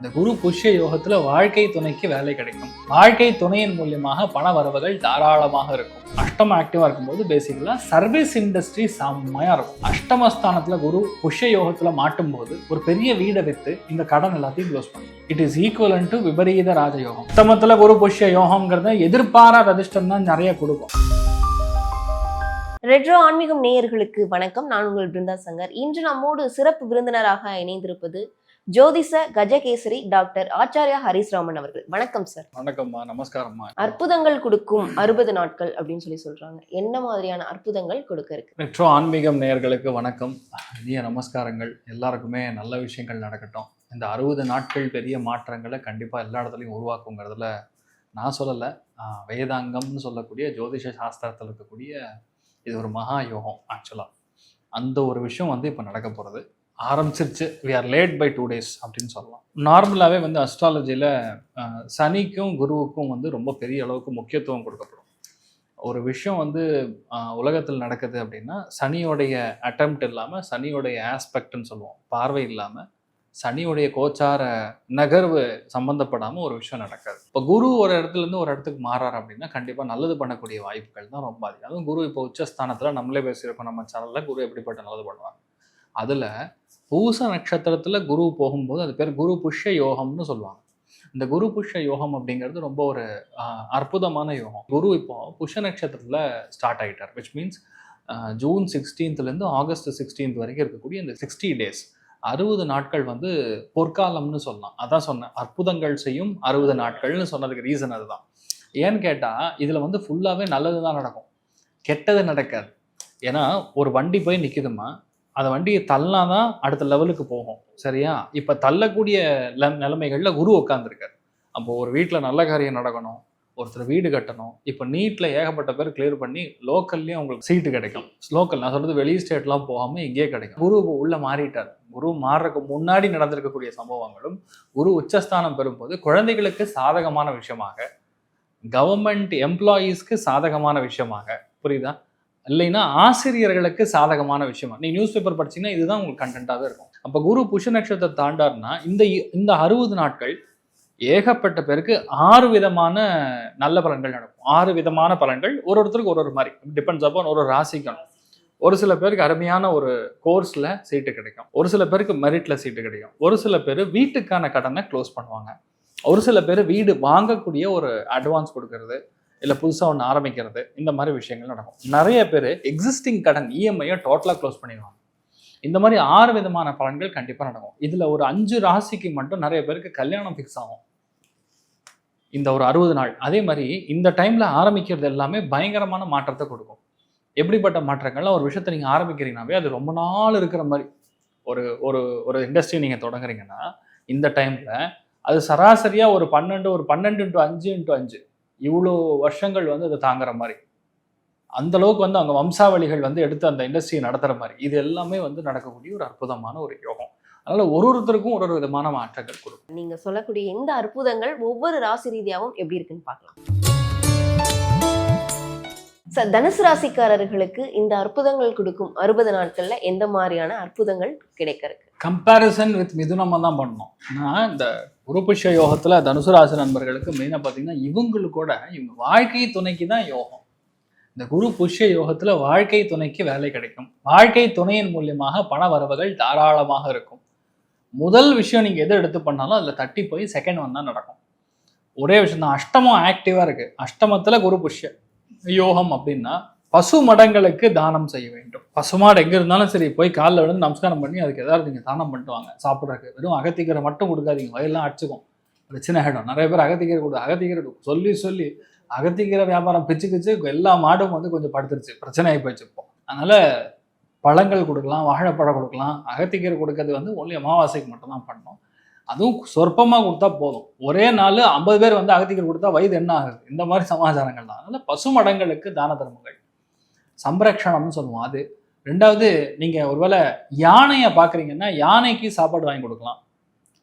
இந்த குரு புஷ்ய யோகத்துல வாழ்க்கை துணைக்கு வேலை கிடைக்கும். வாழ்க்கை துணையின் மூலியமாக பண வரவுகள் தாராளமாக இருக்கும். அஷ்டம ஆக்டிவா இருக்கும்போது பேசிக்கலா சர்வீஸ் இண்டஸ்ட்ரி செம்மையா இருக்கும். அஷ்டமஸ்தானத்துல குரு புஷ்ய யோகத்துல மாட்டும் போது ஒரு பெரிய வீடை வித்து இந்த கடன் எல்லாத்தையும் க்ளோஸ் பண்ணும். இட் இஸ் ஈக்குவலன் டு விபரீத ராஜயோகம். அஷ்டமத்துல குரு புஷ்ய யோகம்ங்கிறத எதிர்பாராத அதிர்ஷ்டம் தான் நிறைய கொடுக்கும். ரெட்ரோ ஆன்மீகம் நேயர்களுக்கு வணக்கம். நான் உங்கள் பிருந்தா சங்கர். இன்று நம்மோடு சிறப்பு விருந்தினராக இணைந்திருப்பது ஜோதிஷ கஜகேசரி டாக்டர் ஆச்சாரியா ஹரிஸ்ராமன் அவர்கள். வணக்கம் சார். வணக்கம்மா, நமஸ்காரம்மா. அற்புதங்கள் கொடுக்கும் 60 நாட்கள் அப்படின்னு சொல்றாங்க. என்ன மாதிரியான அற்புதங்கள் கொடுக்க இருக்கு? ரெட்ரோ ஆன்மீகம் நேயர்களுக்கு வணக்கம், இனிய நமஸ்காரங்கள். எல்லாருக்குமே நல்ல விஷயங்கள் நடக்கட்டும். இந்த 60 நாட்கள் பெரிய மாற்றங்களை கண்டிப்பா எல்லா இடத்துலையும் உருவாக்குங்கிறதுல நான் சொல்லலை, வேதாங்கம்னு சொல்லக்கூடிய ஜோதிஷ சாஸ்திரத்தில் இருக்கக்கூடிய இது ஒரு மகா யோகம். ஆக்சுவலாக அந்த ஒரு விஷயம் இப்போ நடக்க போகிறது ஆரம்பிச்சிருச்சு. We are late by 2 days அப்படின்னு சொல்லலாம். நார்மலாகவே அஸ்ட்ராலஜியில் சனிக்கும் குருவுக்கும் ரொம்ப பெரிய அளவுக்கு முக்கியத்துவம் கொடுக்கப்படும். ஒரு விஷயம் உலகத்தில் நடக்குது அப்படின்னா சனியோடைய அட்டெம்ப்ட் இல்லாமல், சனியோடைய ஆஸ்பெக்ட்னு சொல்லுவோம், பார்வை இல்லாமல், சனியுடைய கோச்சார நகர்வு சம்பந்தப்படாமல் ஒரு விஷயம் நடக்காது. இப்போ குரு ஒரு இடத்துலேருந்து ஒரு இடத்துக்கு மாறாரு அப்படின்னா கண்டிப்பாக நல்லது பண்ணக்கூடிய வாய்ப்புகள் தான் ரொம்ப அதிகம். அதுவும் குரு இப்போ உச்சஸ்தானத்தில் நம்மளே பேசியிருக்கோம் நம்ம சேனலில், குரு எப்படிப்பட்ட நல்லது பண்ணுவாங்க. அதில் பூச நட்சத்திரத்தில் குரு போகும்போது அது பேர் குரு புஷ்ய யோகம்னு சொல்லுவாங்க. இந்த குரு புஷ்ய யோகம் அப்படிங்கிறது ரொம்ப ஒரு அற்புதமான யோகம். குரு இப்போ புஷ்ய நட்சத்திரத்தில் ஸ்டார்ட் ஆகிட்டார், which means June 16th August 16th வரைக்கும் இருக்கக்கூடிய இந்த 60 days 60 நாட்கள் பொற்காலம்னு சொல்லலாம். அதான் சொன்னேன், அற்புதங்கள் செய்யும் 60 நாட்கள்னு சொன்னதுக்கு ரீசன் அதுதான். ஏன்னு கேட்டால் இதில் ஃபுல்லாகவே நல்லது தான் நடக்கும், கெட்டது நடக்காது. ஏன்னா ஒரு வண்டி போய் நிற்குதுமா, அந்த வண்டியை தள்ளனா தான் அடுத்த லெவலுக்கு போகும், சரியா? இப்போ தள்ளக்கூடிய நிலைமைகளில் குரு உட்காந்துருக்காரு. அப்போது ஒரு வீட்டில் நல்ல காரியம் நடக்கணும், ஒருத்தர் வீடு கட்டணும். இப்போ நீட்டில் ஏகப்பட்ட பேர் கிளியர் பண்ணி லோக்கல்லையும் அவங்களுக்கு சீட்டு கிடைக்கும். லோக்கல் நான் சொல்கிறது வெளி ஸ்டேட்லாம் போகாமல் இங்கேயே கிடைக்கும். குரு உள்ளே மாறிட்டார். குரு மாறுறதுக்கு முன்னாடி நடந்திருக்கக்கூடிய சம்பவங்களும் குரு உச்சஸ்தானம் பெறும்போது குழந்தைகளுக்கு சாதகமான விஷயமாக, கவர்மெண்ட் எம்ப்ளாயீஸ்க்கு சாதகமான விஷயமாக, புரியுதா? இல்லைன்னா ஆசிரியர்களுக்கு சாதகமான விஷயமா. நீ நியூஸ் பேப்பர் படிச்சீங்கன்னா இதுதான் உங்களுக்கு கண்டென்ட்டாகவே இருக்கும். அப்போ குரு புஷ்ய நட்சத்திரத்தை தாண்டார்னா இந்த 60 நாட்கள் ஏகப்பட்ட பேருக்கு 6 விதமான நல்ல பலன்கள் நடக்கும். 6 விதமான பலன்கள் ஒருத்தருக்கு ஒரு மாதிரி டிபெண்ட்ஸ் அப்பான் ஒரு ராசிக்கும். ஒரு சில பேருக்கு அருமையான ஒரு கோர்ஸில் சீட்டு கிடைக்கும், ஒரு சில பேருக்கு மெரிட்டில் சீட்டு கிடைக்கும், ஒரு சில பேர் வீட்டுக்கான கடனை க்ளோஸ் பண்ணுவாங்க, ஒரு சில பேர் வீடு வாங்கக்கூடிய ஒரு அட்வான்ஸ் கொடுக்கறது, இல்லை புதுசாக ஒன்று ஆரம்பிக்கிறது, இந்த மாதிரி விஷயங்கள் நடக்கும். நிறைய பேர் எக்ஸிஸ்டிங் கடன் இஎம்ஐயை டோட்டலாக க்ளோஸ் பண்ணிடுவாங்க. இந்த மாதிரி 6 விதமான பலன்கள் கண்டிப்பாக நடக்கும். இதில் ஒரு 5 ராசிக்கு மட்டும் நிறைய பேருக்கு கல்யாணம் ஃபிக்ஸ் ஆகும் இந்த ஒரு 60 நாள். அதே மாதிரி இந்த டைமில் ஆரம்பிக்கிறது எல்லாமே பயங்கரமான மாற்றத்தை கொடுக்கும். எப்படிப்பட்ட மாற்றங்கள்லாம், ஒரு விஷயத்தை நீங்கள் ஆரம்பிக்கிறீங்கன்னாவே அது ரொம்ப நாள் இருக்கிற மாதிரி. ஒரு ஒரு ஒரு இண்டஸ்ட்ரி நீங்கள் தொடங்குறீங்கன்னா இந்த டைமில் அது சராசரியாக ஒரு 12 × 5 × 5 இவ்வளோ வருஷங்கள் அதை தாங்குற மாதிரி, அந்த அளவுக்கு அவங்க வம்சாவளிகள் எடுத்து அந்த இண்டஸ்ட்ரியை நடத்துகிற மாதிரி, இது எல்லாமே நடக்கக்கூடிய ஒரு அற்புதமான ஒரு யோகம். அதனால ஒருத்தருக்கும் ஒரு விதமான மாற்றங்கள் கொடுக்கும். நீங்க சொல்லக்கூடிய இந்த அற்புதங்கள் ஒவ்வொரு ராசி ரீதியாகவும் எப்படி இருக்குன்னு பார்க்கலாம். தனுசு ராசிக்காரர்களுக்கு இந்த அற்புதங்கள் கொடுக்கும் 60 நாட்கள்ல எந்த மாதிரியான அற்புதங்கள் கிடைக்க இருக்கு? கம்பேரிசன் வித் மிதுனமா தான் பண்ணணும். ஆனால் இந்த குரு புஷ்ய யோகத்துல தனுசு ராசி நண்பர்களுக்கு மெயினாக பார்த்தீங்கன்னா இவங்க வாழ்க்கை துணைக்கு தான் யோகம். இந்த குரு புஷ்ய யோகத்துல வாழ்க்கை துணைக்கு வேலை கிடைக்கும். வாழ்க்கை துணையின் மூலியமாக பண வரவுகள் தாராளமாக இருக்கும். முதல் விஷயம் நீங்க எதை எடுத்து பண்ணாலும் அதுல தட்டி போய் செகண்ட் 1 தான் நடக்கும். ஒரே விஷயம் தான், அஷ்டமம் ஆக்டிவா இருக்கு. அஷ்டமத்துல குரு புஷ்ய யோகம் அப்படின்னா பசு மடங்களுக்கு தானம் செய்ய வேண்டும். பசுமாடு எங்க இருந்தாலும் சரி, போய் காலில் விழுந்து நமஸ்காரம் பண்ணி அதுக்கு ஏதாவது நீங்க தானம் பண்ணிட்டு வாங்க. சாப்பிட்றதுக்கு வெறும் அகத்திக்கீரை மட்டும் கொடுக்காதீங்க, வயல்லாம் அடிச்சுக்கும், பிரச்சனை ஆகிடும். நிறைய பேர் அகத்திக்கீரை சொல்லி அகத்திக்கீரை வியாபாரம் பிச்சுக்கிச்சு எல்லா மாடும் கொஞ்சம் படுத்துருச்சு, பிரச்சனை ஆகி போயிடுச்சு இப்போ. அதனால பழங்கள் கொடுக்கலாம், வாழைப்பழம் கொடுக்கலாம். அகத்திக்கீரை கொடுக்கறது ஒன்லி அமாவாசைக்கு மட்டும்தான் பண்ணணும். அதுவும் சொற்பமாக கொடுத்தா போதும். ஒரே நாள் 50 பேர் அகத்திக்கீரை கொடுத்தா வயது என்ன ஆகுது, இந்த மாதிரி சமாச்சாரங்கள் தான். அதனால பசு மடங்களுக்கு தான தர்மங்கள், சம்ரக்ஷணம்னு சொல்லுவோம் அது. 2வது, நீங்கள் ஒருவேளை யானையை பார்க்குறீங்கன்னா யானைக்கு சாப்பாடு வாங்கி கொடுக்கலாம்,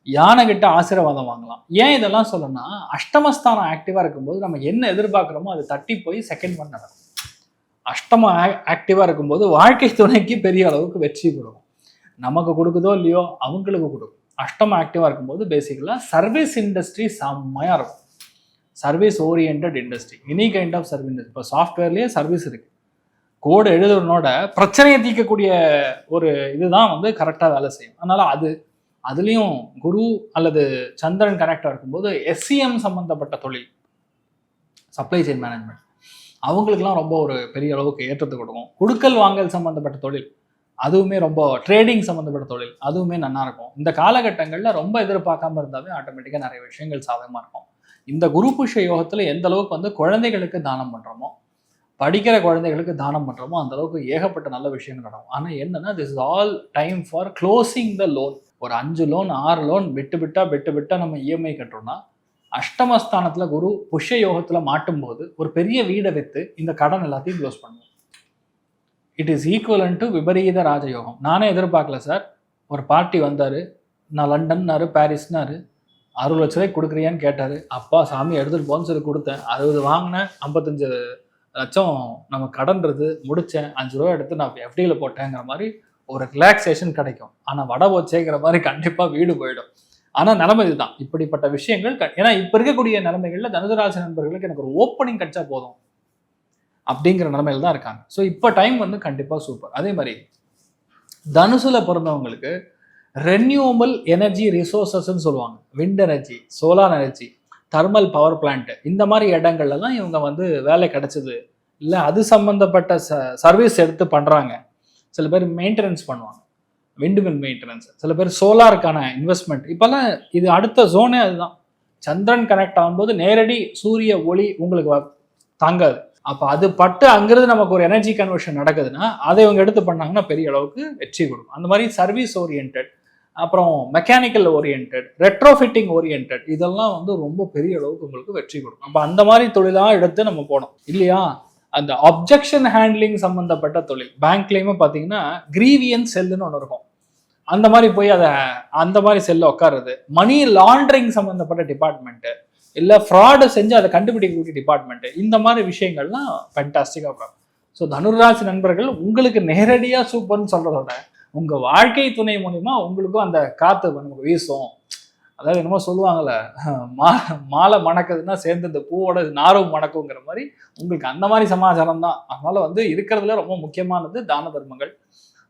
யானை கிட்ட ஆசீர்வாதம் வாங்கலாம். ஏன் இதெல்லாம் சொல்லணும்னா, அஷ்டமஸ்தானம் ஆக்டிவாக இருக்கும்போது நம்ம என்ன எதிர்பார்க்குறோமோ அது தட்டி போய் செகண்ட் 1 நடக்கும். அஷ்டம ஆக்டிவாக இருக்கும்போது வாழ்க்கை துணைக்கு பெரிய அளவுக்கு வெற்றி கொடுக்கும். நமக்கு கொடுக்குதோ இல்லையோ அவங்களுக்கு கொடுக்கும். அஷ்டமம் ஆக்டிவாக இருக்கும்போது பேசிக்கலாக சர்வீஸ் இண்டஸ்ட்ரி செம்மையாக இருக்கும். Service orient industry, any kind of service. இப்போ சாஃப்ட்வேர்லேயே சர்வீஸ் இருக்குது. கோடு எழுதுறனோட பிரச்சனையை தீர்க்கக்கூடிய ஒரு இதுதான் வந்து கரெக்டாக வேலை செய்யும். அதனால் அதுலேயும் குரு அல்லது சந்திரன் கனெக்டாக இருக்கும்போது எஸ்சிஎம் சம்மந்தப்பட்ட தொழில், சப்ளை செயின் மேனேஜ்மெண்ட், அவங்களுக்குலாம் ரொம்ப ஒரு பெரிய அளவுக்கு ஏற்றத்தை கொடுக்கும். கொடுக்கல் வாங்கல் சம்மந்தப்பட்ட தொழில், அதுவுமே ரொம்ப ட்ரேடிங் சம்மந்தப்பட்ட தொழில், அதுவுமே நல்லா இருக்கும். இந்த காலகட்டங்களில் ரொம்ப எதிர்பார்க்காம இருந்தாவே ஆட்டோமேட்டிக்காக நிறைய விஷயங்கள் சாதகமாக இருக்கும். இந்த குரு புஷ்ய யோகத்தில் எந்த அளவுக்கு வந்து குழந்தைகளுக்கு தானம் பண்ணுறோமோ, படிக்கிற குழந்தைகளுக்கு தானம் பண்ணுறோமோ, அந்த அளவுக்கு ஏகப்பட்ட நல்ல விஷயங்கள் நடக்கும். ஆனால் என்னன்னா, this is all time for closing the loan. ஒரு 5 லோன் 6 லோன் விட்டு விட்டா நம்ம இஎம்ஐ கட்டுறோம்னா, அஷ்டமஸ்தானத்தில் குரு புஷ்ய யோகத்தில் மாட்டும் போது ஒரு பெரிய வீடை விற்று இந்த கடன் எல்லாத்தையும் க்ளோஸ் பண்ணுவோம். இட் இஸ் ஈக்குவலன் டு விபரீத ராஜயோகம். நானே எதிர்பார்க்கல சார். ஒரு பார்ட்டி வந்தார், நான் லண்டன்னாரு பாரிஸ்னாரு, 60 லட்ச ரூபாய்க்கு கொடுக்குறியான்னு கேட்டார். அப்பா சாமி எடுத்துகிட்டு போன்னு சொல்லி கொடுத்தேன். 60 வாங்கினேன், 55 லட்சம் நம்ம கடன்றது முடித்தேன், 5 ரூபா எடுத்து நான் எஃப்டியில் போட்டேங்கிற மாதிரி ஒரு ரிலாக்ஸேஷன் கிடைக்கும். ஆனால் வடை போச்சேங்கிற மாதிரி கண்டிப்பாக வீடு போயிடும். ஆனால் நிலைமை இதுதான். இப்படிப்பட்ட விஷயங்கள் ஏன்னா இப்போ இருக்கக்கூடிய நிலைமைகளில் தனுசு ராசி நண்பர்களுக்கு எனக்கு ஒரு ஓப்பனிங் கிடைச்சா போதும் அப்படிங்கிற நிலைமையில தான் இருக்காங்க. ஸோ இப்போ டைம் வந்து கண்டிப்பாக சூப்பர். அதே மாதிரி தனுசுல பிறந்தவங்களுக்கு ரெனியூவபிள் எனர்ஜி ரிசோர்சஸ்ன்னு சொல்லுவாங்க. Wind energy, solar energy, thermal power plant, இந்த மாதிரி இடங்கள்லாம் இவங்க வந்து வேலை கிடைச்சது இல்லை, அது சம்மந்தப்பட்ட சர்வீஸ் எடுத்து பண்ணுறாங்க. சில பேர் மெயின்டெனன்ஸ் பண்ணுவாங்க, விண்டு மில் மெயின்டெனன்ஸ், சில பேர் சோலாருக்கான இன்வெஸ்ட்மெண்ட். இப்போல்லாம் இது அடுத்த ஜோனே அதுதான். சந்திரன் கனெக்ட் ஆகும்போது நேரடி சூரிய ஒளி உங்களுக்கு தாங்காது. அப்போ அது பட்டு அங்கிருந்து நமக்கு ஒரு எனர்ஜி கன்வர்ஷன் நடக்குதுன்னா அதை இவங்க எடுத்து பண்ணாங்கன்னா பெரிய அளவுக்கு வெற்றி கொடுக்கும். அந்த மாதிரி சர்வீஸ் ஓரியன்ட், அப்புறம் மெக்கானிக்கல் ஓரியன்ட், ரெட்ரோஃபிட்டிங் ஓரியன்ட், இதெல்லாம் வந்து ரொம்ப பெரிய அளவுக்கு உங்களுக்கு வெற்றி கொடுக்கும். அப்போ அந்த மாதிரி தொழிலாக எடுத்து நம்ம போனோம் இல்லையா. அந்த அப்ஜெக்ஷன் ஹேண்ட்லிங் சம்மந்தப்பட்ட தொழில், பேங்க்லேயுமே பார்த்தீங்கன்னா கிரீவியன்ஸ் செல்லுன்னு ஒன்று இருக்கும். அந்த மாதிரி போய் அதை அந்த மாதிரி செல்ல உட்காருது. மணி லாண்ட்ரிங் சம்மந்தப்பட்ட டிபார்ட்மெண்ட்டு, இல்லை ஃப்ராடு செஞ்சு அதை கண்டுபிடிக்கக்கூடிய டிபார்ட்மெண்ட்டு, இந்த மாதிரி விஷயங்கள்லாம் ஃபேண்டாஸ்டிக்காக இருக்கும். ஸோ தனுராசி நண்பர்கள் உங்களுக்கு நேரடியாக சூப்பர்னு சொல்கிறதோட உங்கள் வாழ்க்கை துணை மூலிமா உங்களுக்கும் அந்த காற்று நமக்கு வீசும். அதாவது என்னமோ சொல்லுவாங்கள்ல, மாலை மணக்குதுன்னா சேர்ந்து இந்த பூவோட நாரும் மணக்குங்கிற மாதிரி உங்களுக்கு அந்த மாதிரி சமாச்சாரம் தான். அதனால வந்து இருக்கிறதுல ரொம்ப முக்கியமானது தான தர்மங்கள்.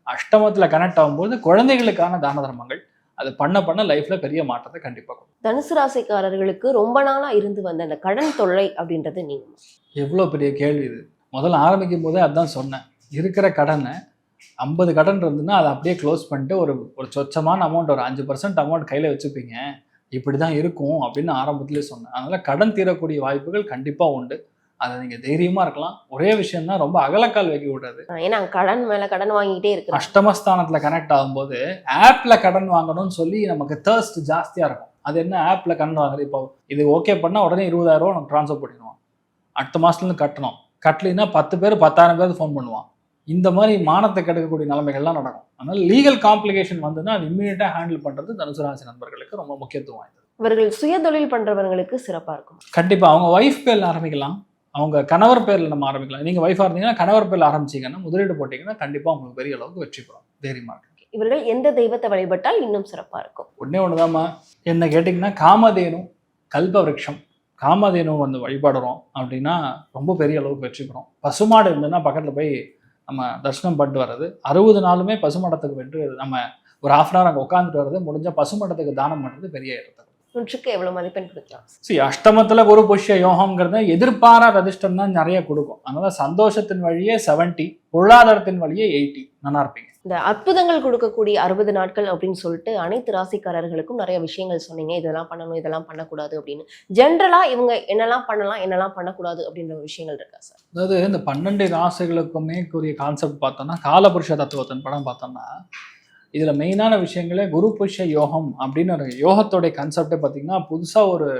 அஷ்டமத்தில் கனெக்ட் ஆகும்போது குழந்தைகளுக்கான தான தர்மங்கள் அது பண்ண லைஃப்ல பெரிய மாற்றத்தை கண்டிப்பாக கொடுக்கும். தனுசு ராசிக்காரர்களுக்கு ரொம்ப நாளா இருந்து வந்த அந்த கடன் தொல்லை அப்படின்றது நீங்க எவ்வளோ பெரிய கேள்வி இது. முதல்ல ஆரம்பிக்கும் போதே அதான் சொன்னேன். இருக்கிற கடனை 50 கடன் இருந்துன்னா அதை அப்படியே க்ளோஸ் பண்ணிட்டு ஒரு சொச்சமான அமௌண்ட், ஒரு 5% அமௌண்ட் கையில் வச்சுப்பீங்க, இப்படி தான் இருக்கும் அப்படின்னு ஆரம்பத்திலே சொன்னேன். அதனால் கடன் தீரக்கூடிய வாய்ப்புகள் கண்டிப்பாக உண்டு. அதை நீங்கள் தைரியமாக இருக்கலாம். ஒரே விஷயம் தான், ரொம்ப அகலக்கால் வைக்க விடாது. ஏன்னா கடன் மேலே கடன் வாங்கிட்டே இருக்கு. அஷ்டமஸ்தானத்தில் கனெக்ட் ஆகும்போது ஆப்பில் கடன் வாங்கணும்னு சொல்லி நமக்கு தேர்ஸ்ட் ஜாஸ்தியாக இருக்கும். அது என்ன ஆப்பில் கடன் வாங்குறது, இப்போ இது ஓகே பண்ணால் உடனே 20,000 ரூபா நமக்கு ட்ரான்ஸ்ஃபர் பண்ணிடுவான். அடுத்த மாதத்துலேருந்து கட்டணும். கட்டலைன்னா 10 பேர் 10,000 பேர் ஃபோன் பண்ணுவான். இந்த மாதிரி மானத்தை கெடுக்கக்கூடிய நிலைமைகள்லாம் நடக்கும். அதனால் லீகல் காம்ப்ளிகேஷன் வந்துன்னா அது இம்மீடியட்டாக ஹேண்டில் பண்ணுறது தனுசு ராசி நண்பர்களுக்கு ரொம்ப முக்கியத்துவம் வாய்ந்தது. இவர்கள் சுய தொழில் பண்ணுறவங்களுக்கு சிறப்பாக இருக்கும். கண்டிப்பாக அவங்க ஒய்ஃப் பேரில் ஆரம்பிக்கலாம், அவங்க கணவர் பேரில் நம்ம ஆரம்பிக்கலாம். நீங்கள் ஒய்ஃபாக இருந்தீங்கன்னா கணவர் பேரில் ஆரம்பிச்சிங்கன்னா, முதலீடு போட்டிங்கன்னா கண்டிப்பாக உங்களுக்கு பெரிய அளவுக்கு வெற்றி பெறும். தைரியமாக இருக்கு. இவர்கள் எந்த தெய்வத்தை வழிபட்டால் இன்னும் சிறப்பாக இருக்கும்? ஒன்று தாம்மா, என்ன கேட்டிங்கன்னா காமதேனு கல்பவருஷம், காமதேனு வந்து வழிபடுறோம் அப்படின்னா ரொம்ப பெரிய அளவுக்கு வெற்றி பெறும். பசுமாடு இருந்ததுன்னா பக்கத்தில் போய் நம்ம தரிசனம் பண்ணிட்டு வர்றது, 60 நாளுமே பசுமடத்துக்கு வென்று நம்ம ஒரு 1/2 hour அங்கே உட்காந்துட்டு வர்றது, முடிஞ்ச பசுமடத்துக்கு தானம் பண்ணுறது பெரிய ஏற்றத்தை. 100க்கு எவ்வளவு மதிப்பெண் கொடுக்கலாம்? அஷ்டமத்தில் குரு புஷ்ய யோகம்ங்கிறத எதிர்பாராத அதிர்ஷ்டம் தான் நிறைய கொடுக்கும். அதனால சந்தோஷத்தின் வழியே 70, பொருளாதாரத்தின் வழியே 80. நல்லா இருப்பீங்க. இந்த அற்புதங்கள் கொடுக்கக்கூடிய 60 நாட்கள் அப்படின்னு சொல்லிட்டு அனைத்து ராசிக்காரர்களுக்கும் நிறைய விஷயங்கள் சொன்னீங்க. இதெல்லாம் பண்ணணும், இதெல்லாம் பண்ணக்கூடாது அப்படின்னு. ஜென்ரலா இவங்க என்னெல்லாம் பண்ணலாம், என்னெல்லாம் பண்ணக்கூடாது அப்படின்ற விஷயங்கள் இருக்கா சார்? அதாவது இந்த 12 ராசிகளுக்குமே கூறிய கான்செப்ட் பார்த்தோம்னா, காலபுருஷ தத்துவத்தின் படம் பார்த்தோம்னா, இதில் மெயினான விஷயங்களே குரு புஷ்ய யோகம் அப்படின்னு ஒரு யோகத்தோடைய கான்செப்டே பார்த்தீங்கன்னா, புதுசாக ஒரு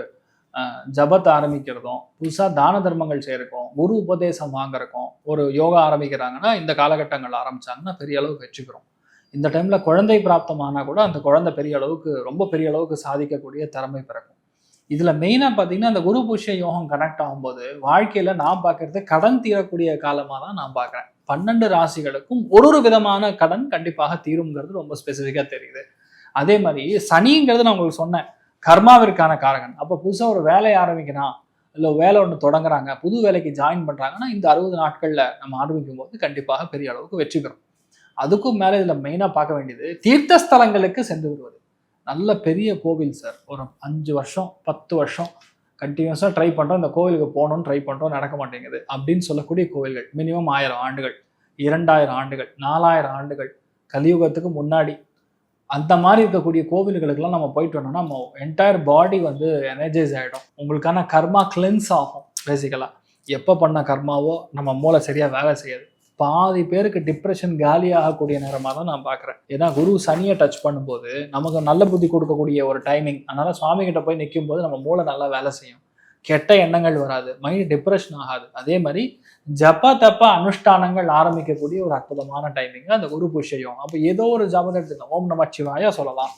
ஜபத்தை ஆரம்பிக்கிறதும், புதுசாக தான தர்மங்கள் செய்யறக்கும், குரு உபதேசம் வாங்குறக்கும், ஒரு யோகா ஆரம்பிக்கிறாங்கன்னா இந்த காலகட்டங்கள் ஆரம்பிச்சாங்கன்னா பெரிய அளவுக்கு வெற்றி பெறும். இந்த டைமில் குழந்தை பிராப்தமானால் கூட அந்த குழந்தை பெரிய அளவுக்கு, ரொம்ப பெரிய அளவுக்கு சாதிக்கக்கூடிய திறமை பிறக்கும். இதில் மெயினாக பார்த்தீங்கன்னா அந்த குரு புஷ்ய யோகம் கனெக்ட் ஆகும்போது வாழ்க்கையில் நான் பார்க்கறது கடன் தீரக்கூடிய காலமாக தான் நான் பார்க்குறேன். 12 ராசிகளுக்கும் ஒரு விதமான கடன் கண்டிப்பாக தீருங்கிறது ரொம்ப ஸ்பெசிஃபிக்காக தெரியுது. அதே மாதிரி சனிங்கிறது நான் உங்களுக்கு சொன்னேன் கர்மாவிற்கான காரகன். அப்போ புதுசாக ஒரு வேலையை ஆரம்பிக்கிறான், இல்லை வேலை ஒன்று தொடங்குறாங்க, புது வேலைக்கு ஜாயின் பண்ணுறாங்கன்னா இந்த 60 நாட்களில் நம்ம ஆரம்பிக்கும் போது கண்டிப்பாக பெரிய அளவுக்கு வெற்றி பெறும். அதுக்கும் மேலே இதில் மெயினாக பார்க்க வேண்டியது தீர்த்த ஸ்தலங்களுக்கு சென்று வருவது. நல்ல பெரிய கோவில் சார், ஒரு 5 வருஷம் 10 வருஷம் கண்டினியூஸாக ட்ரை பண்ணுறோம், இந்த கோவிலுக்கு போகணும்னு ட்ரை பண்ணுறோம், நடக்க மாட்டேங்குது அப்படின்னு சொல்லக்கூடிய கோவில்கள் மினிமம் 1000 ஆண்டுகள், 2000 ஆண்டுகள், 4000 ஆண்டுகள், கலியுகத்துக்கு முன்னாடி அந்த மாதிரி இருக்கக்கூடிய கோவில்களுக்கெல்லாம் நம்ம போயிட்டு வந்தோம்னா நம்ம என்டையர் பாடி வந்து எனர்ஜைஸ் ஆகிடும். உங்களுக்கான கர்மா கிளென்ஸ் ஆகும். பேசிக்கலாக எப்போ பண்ண கர்மாவோ நம்ம மூளை சரியாக வேலை செய்யாது. பாதி பேருக்கு டிப்ரெஷன் காலி ஆகக்கூடிய நேரமாக தான் நான் பார்க்குறேன். ஏன்னா குரு சனியை டச் பண்ணும்போது நமக்கு நல்ல புத்தி கொடுக்கக்கூடிய ஒரு டைமிங். அதனால் சுவாமி கிட்ட போய் நிற்கும் போது நம்ம மூளை நல்லா வேலை செய்யும், கெட்ட எண்ணங்கள் வராது, மைண்ட் டிப்ரெஷன் ஆகாது. அதே மாதிரி ஜப்ப தப்ப அனுஷ்டானங்கள் ஆரம்பிக்கக்கூடிய ஒரு அற்புதமான டைமிங் அந்த குரு புஷ்யம். அப்போ ஏதோ ஒரு ஜபம் எடுத்துக்கலாம், ஓம் நம சிவாயா சொல்லலாம்,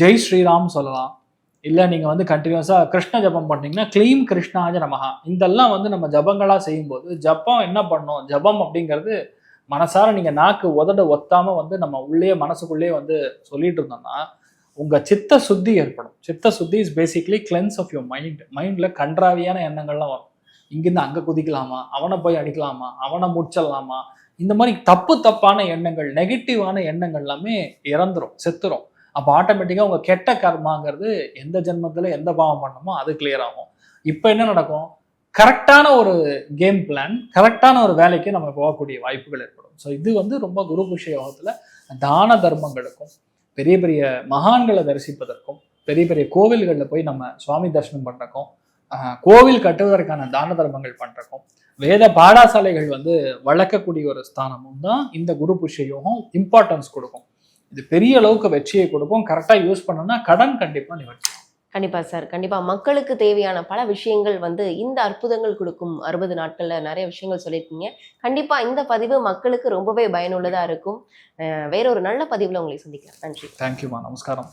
ஜெய் ஸ்ரீராம் சொல்லலாம், இல்லை நீங்கள் வந்து கண்டினியூஸாக கிருஷ்ண ஜபம் பண்ணீங்கன்னா க்ளீம் கிருஷ்ணாஜ நமஹா. இதெல்லாம் வந்து நம்ம ஜபங்களாக செய்யும்போது ஜபம் என்ன பண்ணோம், ஜபம் அப்படிங்கிறது மனசார நீங்கள் நாக்கு உதட ஒத்தாமல் வந்து நம்ம உள்ளே மனசுக்குள்ளே வந்து சொல்லிட்டு இருந்தோம்னா உங்கள் சித்த சுத்தி ஏற்படும். Chitta shuddhi is basically cleanse of your mind. மைண்டில் கன்றாவியான எண்ணங்கள்லாம் வரும். இங்கிருந்து அங்கே குதிக்கலாமா, அவனை போய் அடிக்கலாமா, அவனை முடிச்சிடலாமா, இந்த மாதிரி தப்பான எண்ணங்கள், நெகட்டிவான எண்ணங்கள் எல்லாமே இறந்துரும், செத்துரும். அப்போ ஆட்டோமேட்டிக்காக உங்கள் கெட்ட கர்மாங்கிறது எந்த ஜென்மத்தில் எந்த பாவம் பண்ணணுமோ அது கிளியர் ஆகும். இப்போ என்ன நடக்கும், கரெக்டான ஒரு கேம் பிளான், கரெக்டான ஒரு வேலைக்கு நம்ம போகக்கூடிய வாய்ப்புகள் ஏற்படும். ஸோ இது வந்து ரொம்ப குரு புஷ்ய யோகத்தில் தான தர்மங்களுக்கும் பெரிய பெரிய மகான்களை தரிசிப்பதற்கும் பெரிய பெரிய கோவில்களில் போய் நம்ம சுவாமி தரிசனம் பண்ணுறக்கும் கோவில் கட்டுவதற்கான தான தர்மங்கள் பண்ணுறக்கும் வேத பாடசாலைகள் வந்து வளர்க்கக்கூடிய ஒரு ஸ்தானமும் தான் இந்த குரு புஷ்ய யோகம் இம்பார்ட்டன்ஸ் கொடுக்கும். இது பெரிய அளவுக்கு வெற்றியை கொடுக்கும். கரெக்டாக யூஸ் பண்ணோம்னா கடன் கண்டிப்பாக நிவர்த்தி. கண்டிப்பா சார், கண்டிப்பா மக்களுக்கு தேவையான பல விஷயங்கள் வந்து இந்த அற்புதங்கள் கொடுக்கும் 60 நாட்கள்ல நிறைய விஷயங்கள் சொல்லியிருக்கீங்க. கண்டிப்பா இந்த பதிவு மக்களுக்கு ரொம்பவே பயனுள்ளதா இருக்கும். வேற ஒரு நல்ல பதிவுல உங்களை சந்திக்கிறேன். நன்றி. தேங்க்யூமா, நமஸ்காரம்.